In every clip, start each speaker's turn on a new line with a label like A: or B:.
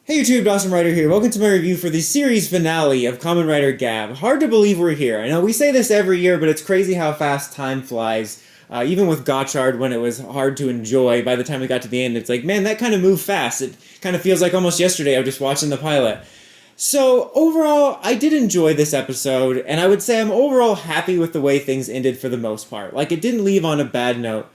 A: Hey YouTube, Awesome Rider here. Welcome to my review for the series finale of Kamen Rider Gavve. Hard to believe we're here. I know we say this every year, but it's crazy how fast time flies. Even with Gotchard, when it was hard to enjoy, by the time we got to the end, it's like, man, that kind of moved fast. It kind of feels like almost yesterday I was just watching the pilot. So, overall, I did enjoy this episode, and I would say I'm overall happy with the way things ended for the most part. Like, it didn't leave on a bad note.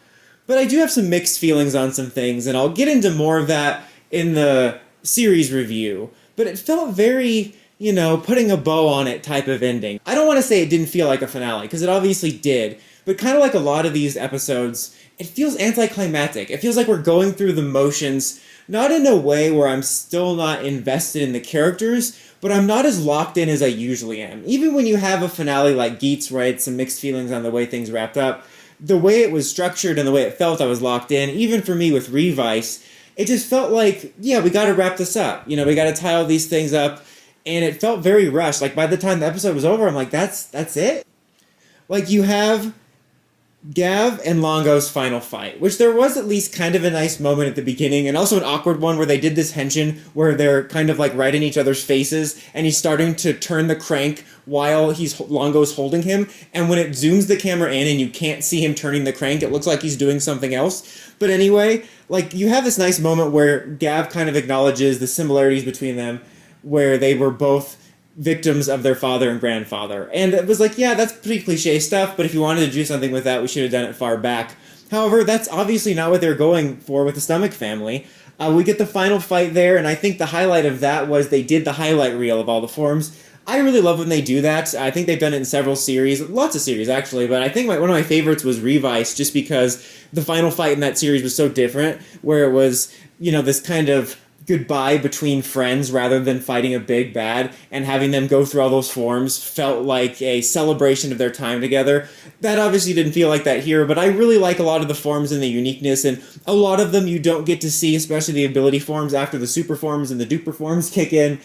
A: But I do have some mixed feelings on some things, and I'll get into more of that in the series review, but it felt very, putting a bow on it type of ending. I don't want to say it didn't feel like a finale, because it obviously did, but kind of like a lot of these episodes, it feels anticlimactic. It feels like we're going through the motions, not in a way where I'm still not invested in the characters, but I'm not as locked in as I usually am. Even when you have a finale like Geats, where I had some mixed feelings on the way things wrapped up, the way it was structured and the way it felt, I was locked in. Even for me with Revice, it just felt like, yeah, we got to wrap this up. We got to tie all these things up, and it felt very rushed. Like, by the time the episode was over, I'm like, that's it? Like, you have Gavv and Longo's final fight, which there was at least kind of a nice moment at the beginning, and also an awkward one where they did this henshin where they're kind of like right in each other's faces, and he's starting to turn the crank while Longo's holding him, and when it zooms the camera in and you can't see him turning the crank, it looks like he's doing something else. But anyway, like, you have this nice moment where Gavv kind of acknowledges the similarities between them, where they were both victims of their father and grandfather. And it was like, yeah, that's pretty cliche stuff, but if you wanted to do something with that, we should have done it far back. However, that's obviously not what they're going for with the Stomach family. We get the final fight there, and I think the highlight of that was they did the highlight reel of all the forms. I really love when they do that. I think they've done it in several series, lots of series actually, but I think one of my favorites was Revice, just because the final fight in that series was so different, where it was, this kind of goodbye between friends rather than fighting a big bad, and having them go through all those forms felt like a celebration of their time together. That obviously didn't feel like that here, but I really like a lot of the forms and the uniqueness, and a lot of them you don't get to see, especially the ability forms after the super forms and the duper forms kick in.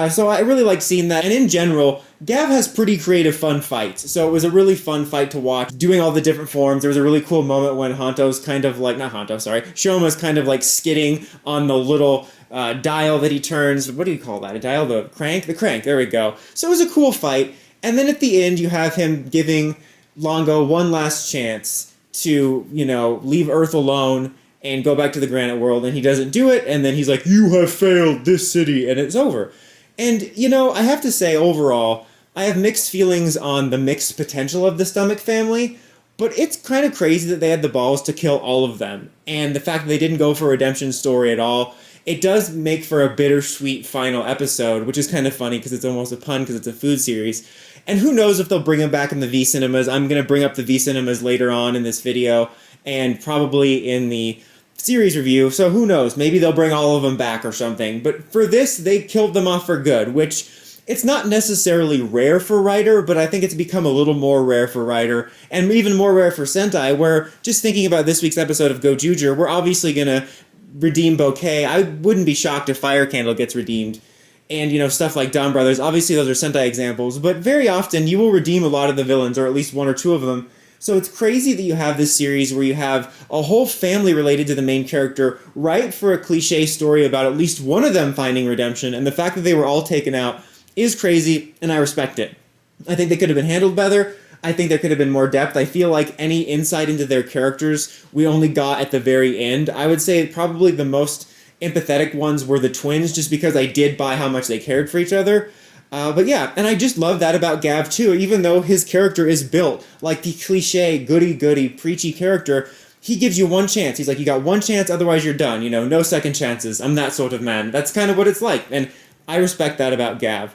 A: So I really like seeing that, and in general, Gavv has pretty creative, fun fights, so it was a really fun fight to watch, doing all the different forms. There was a really cool moment when Hanto's kind of like, not Hanto, sorry, Shoma's kind of like skidding on the little dial that he turns. What do you call that? A dial? The crank? The crank, there we go. So it was a cool fight, and then at the end you have him giving Longo one last chance to, leave Earth alone and go back to the Granite World, and he doesn't do it, and then he's like, "You have failed this city," and it's over. And, I have to say, overall, I have mixed feelings on the mixed potential of the Stomach family, but it's kind of crazy that they had the balls to kill all of them. And the fact that they didn't go for a redemption story at all, it does make for a bittersweet final episode, which is kind of funny because it's almost a pun because it's a food series. And who knows if they'll bring him back in the V-Cinemas. I'm going to bring up the V-Cinemas later on in this video, and probably in the series review, so who knows, maybe they'll bring all of them back or something. But for this, they killed them off for good, which it's not necessarily rare for Rider, but I think it's become a little more rare for Rider, and even more rare for Sentai, where, just thinking about this week's episode of Gojuger, we're obviously gonna redeem Bouquet. I wouldn't be shocked if Fire Candle gets redeemed, and, stuff like Dawn Brothers. Obviously those are Sentai examples, but very often you will redeem a lot of the villains, or at least one or two of them. So it's crazy that you have this series where you have a whole family related to the main character, right, for a cliche story about at least one of them finding redemption, and the fact that they were all taken out is crazy, and I respect it. I think they could have been handled better. I think there could have been more depth. I feel like any insight into their characters we only got at the very end. I would say probably the most empathetic ones were the twins, just because I did buy how much they cared for each other. But yeah, and I just love that about Gavv too, even though his character is built like the cliche, goody-goody, preachy character. He gives you one chance. He's like, you got one chance, otherwise you're done, no second chances. I'm that sort of man. That's kind of what it's like, and I respect that about Gavv.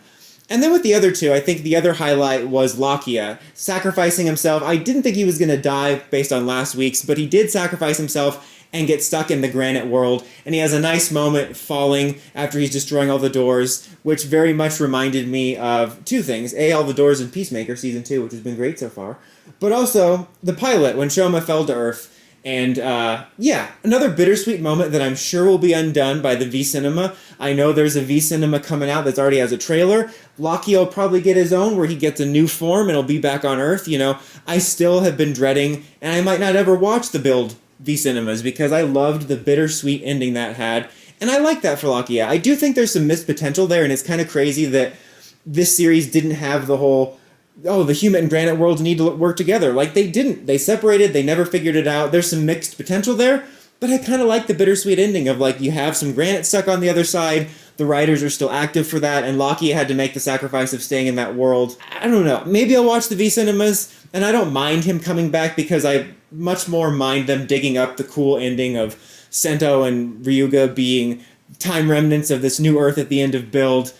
A: And then with the other two, I think the other highlight was Lakia, sacrificing himself. I didn't think he was going to die based on last week's, but he did sacrifice himself and get stuck in the Granite World, and he has a nice moment falling after he's destroying all the doors, which very much reminded me of two things. A, all the doors in Peacemaker Season 2, which has been great so far, but also the pilot, when Shoma fell to Earth. And, yeah, another bittersweet moment that I'm sure will be undone by the V-Cinema. I know there's a V-Cinema coming out that's already has a trailer. Lakia will probably get his own, where he gets a new form and he'll be back on Earth. I still have been dreading, and I might not ever watch the build V-Cinemas, because I loved the bittersweet ending that had, And I like that for Lakia. I do think there's some missed potential there, and it's kind of crazy that this series didn't have the whole, oh, the human and granite worlds need to work together. Like, they didn't. They separated. They never figured it out. There's some mixed potential there, but I kind of like the bittersweet ending of, like, you have some granite stuck on the other side, the writers are still active for that, and Lakia had to make the sacrifice of staying in that world. I don't know. Maybe I'll watch the V Cinemas, and I don't mind him coming back because I much more mind them digging up the cool ending of Sento and Ryuga being time remnants of this new Earth at the end of Build.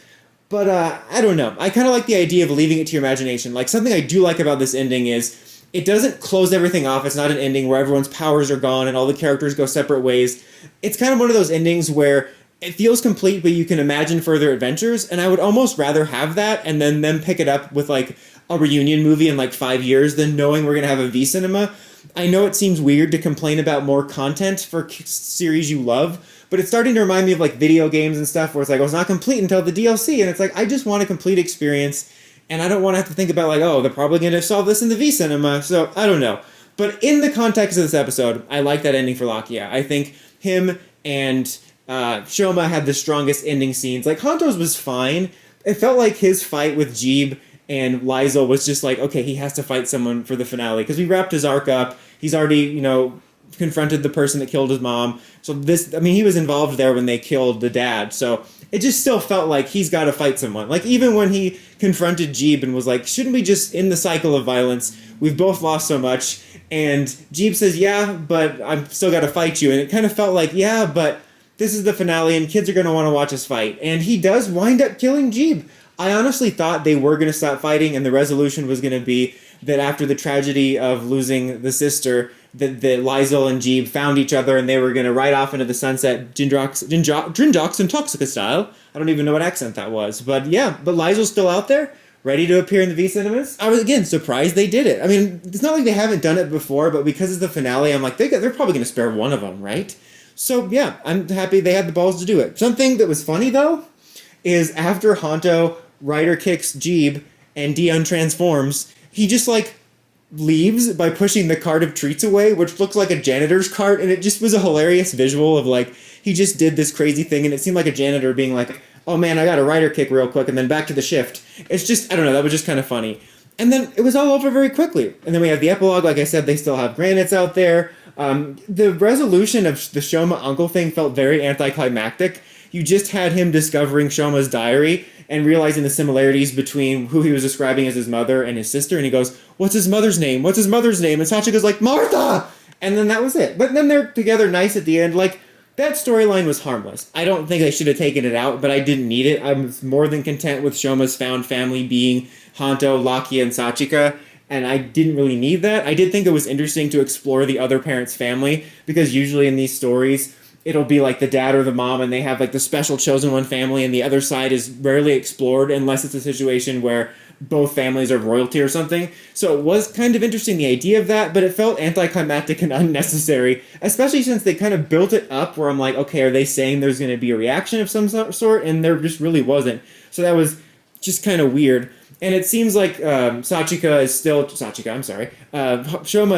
A: But I don't know. I kind of like the idea of leaving it to your imagination. Like, something I do like about this ending is it doesn't close everything off. It's not an ending where everyone's powers are gone and all the characters go separate ways. It's kind of one of those endings where it feels complete, but you can imagine further adventures, and I would almost rather have that and then them pick it up with, like, a reunion movie in, like, 5 years than knowing we're going to have a V-Cinema. I know it seems weird to complain about more content for series you love, but it's starting to remind me of, like, video games and stuff where it's like, oh, it's not complete until the DLC, and it's like, I just want a complete experience, and I don't want to have to think about, like, oh, they're probably going to solve this in the V-Cinema, so I don't know. But in the context of this episode, I like that ending for Lakia. I think him and Shoma had the strongest ending scenes. Like, Hanto's was fine. It felt like his fight with Jeeb and Lizel was just like, okay, he has to fight someone for the finale, because we wrapped his arc up. He's already, confronted the person that killed his mom. So he was involved there when they killed the dad. So it just still felt like he's got to fight someone. Like, even when he confronted Jeeb and was like, shouldn't we just end the cycle of violence? We've both lost so much. And Jeeb says, yeah, but I've still got to fight you. And it kind of felt like, yeah, but this is the finale and kids are going to want to watch us fight. And he does wind up killing Jeeb. I honestly thought they were going to stop fighting and the resolution was going to be that after the tragedy of losing the sister, that Lizel and Jeeb found each other and they were going to ride off into the sunset, Drindox and Toxica style. I don't even know what accent that was. But yeah, but Lizel's still out there, ready to appear in the V-Cinemas. I was, again, surprised they did it. I mean, it's not like they haven't done it before, but because it's the finale, I'm like, they're probably going to spare one of them, right? So yeah, I'm happy they had the balls to do it. Something that was funny, though, is after Hanto rider kicks Jeeb and Dion transforms, he just, like, leaves by pushing the cart of treats away, which looks like a janitor's cart, and it just was a hilarious visual of, like, he just did this crazy thing, and it seemed like a janitor being like, oh man, I got a rider kick real quick, and then back to the shift. It's just, I don't know, that was just kind of funny. And then it was all over very quickly. And then we have the epilogue. Like I said, they still have granites out there. The resolution of the Shoma uncle thing felt very anticlimactic. You just had him discovering Shoma's diary and realizing the similarities between who he was describing as his mother and his sister, and he goes, what's his mother's name? What's his mother's name? And Sachika's like, Martha! And then that was it. But then they're together nice at the end. Like, that storyline was harmless. I don't think they should have taken it out, but I didn't need it. I was more than content with Shoma's found family being Hanto, Lakia, and Sachika, and I didn't really need that. I did think it was interesting to explore the other parent's family, because usually in these stories, it'll be like the dad or the mom, and they have like the special chosen one family, and the other side is rarely explored unless it's a situation where both families are royalty or something. So it was kind of interesting, the idea of that, but it felt anticlimactic and unnecessary, especially since they kind of built it up where I'm like, okay, are they saying there's going to be a reaction of some sort? And there just really wasn't. So that was just kind of weird. And it seems like Shoma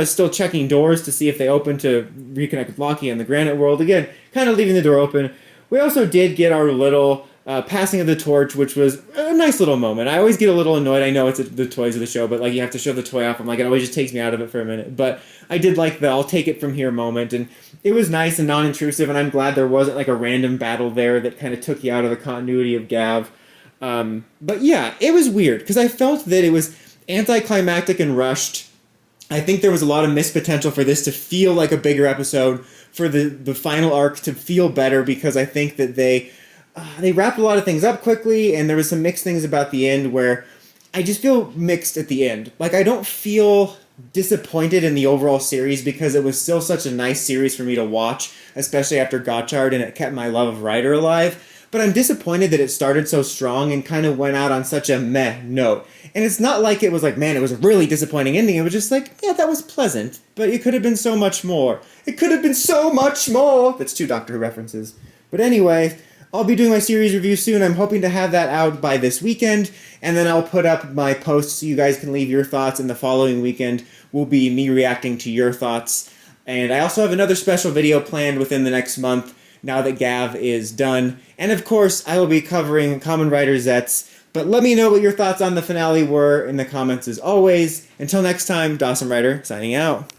A: is still checking doors to see if they open to reconnect with Lakia in the Granite World. Again, kind of leaving the door open. We also did get our little passing of the torch, which was a nice little moment. I always get a little annoyed. I know it's the toys of the show, but like you have to show the toy off. I'm like, it always just takes me out of it for a minute. But I did like the I'll take it from here moment. And it was nice and non-intrusive, and I'm glad there wasn't like a random battle there that kind of took you out of the continuity of Gavv. But yeah, it was weird because I felt that it was anticlimactic and rushed. I think there was a lot of missed potential for this to feel like a bigger episode, for the final arc to feel better, because I think that they wrapped a lot of things up quickly, and there was some mixed things about the end where I just feel mixed at the end. Like, I don't feel disappointed in the overall series because it was still such a nice series for me to watch, especially after Gotchard, and it kept my love of Rider alive. But I'm disappointed that it started so strong and kind of went out on such a meh note. And it's not like it was like, man, it was a really disappointing ending. It was just like, yeah, that was pleasant, but it could have been so much more. It could have been so much more! That's 2 Doctor Who references. But anyway, I'll be doing my series review soon. I'm hoping to have that out by this weekend, and then I'll put up my posts so you guys can leave your thoughts, and the following weekend will be me reacting to your thoughts. And I also have another special video planned within the next month now that Gavv is done. And of course, I will be covering Kamen Rider Zets. But let me know what your thoughts on the finale were in the comments as always. Until next time, Dawson Rider signing out.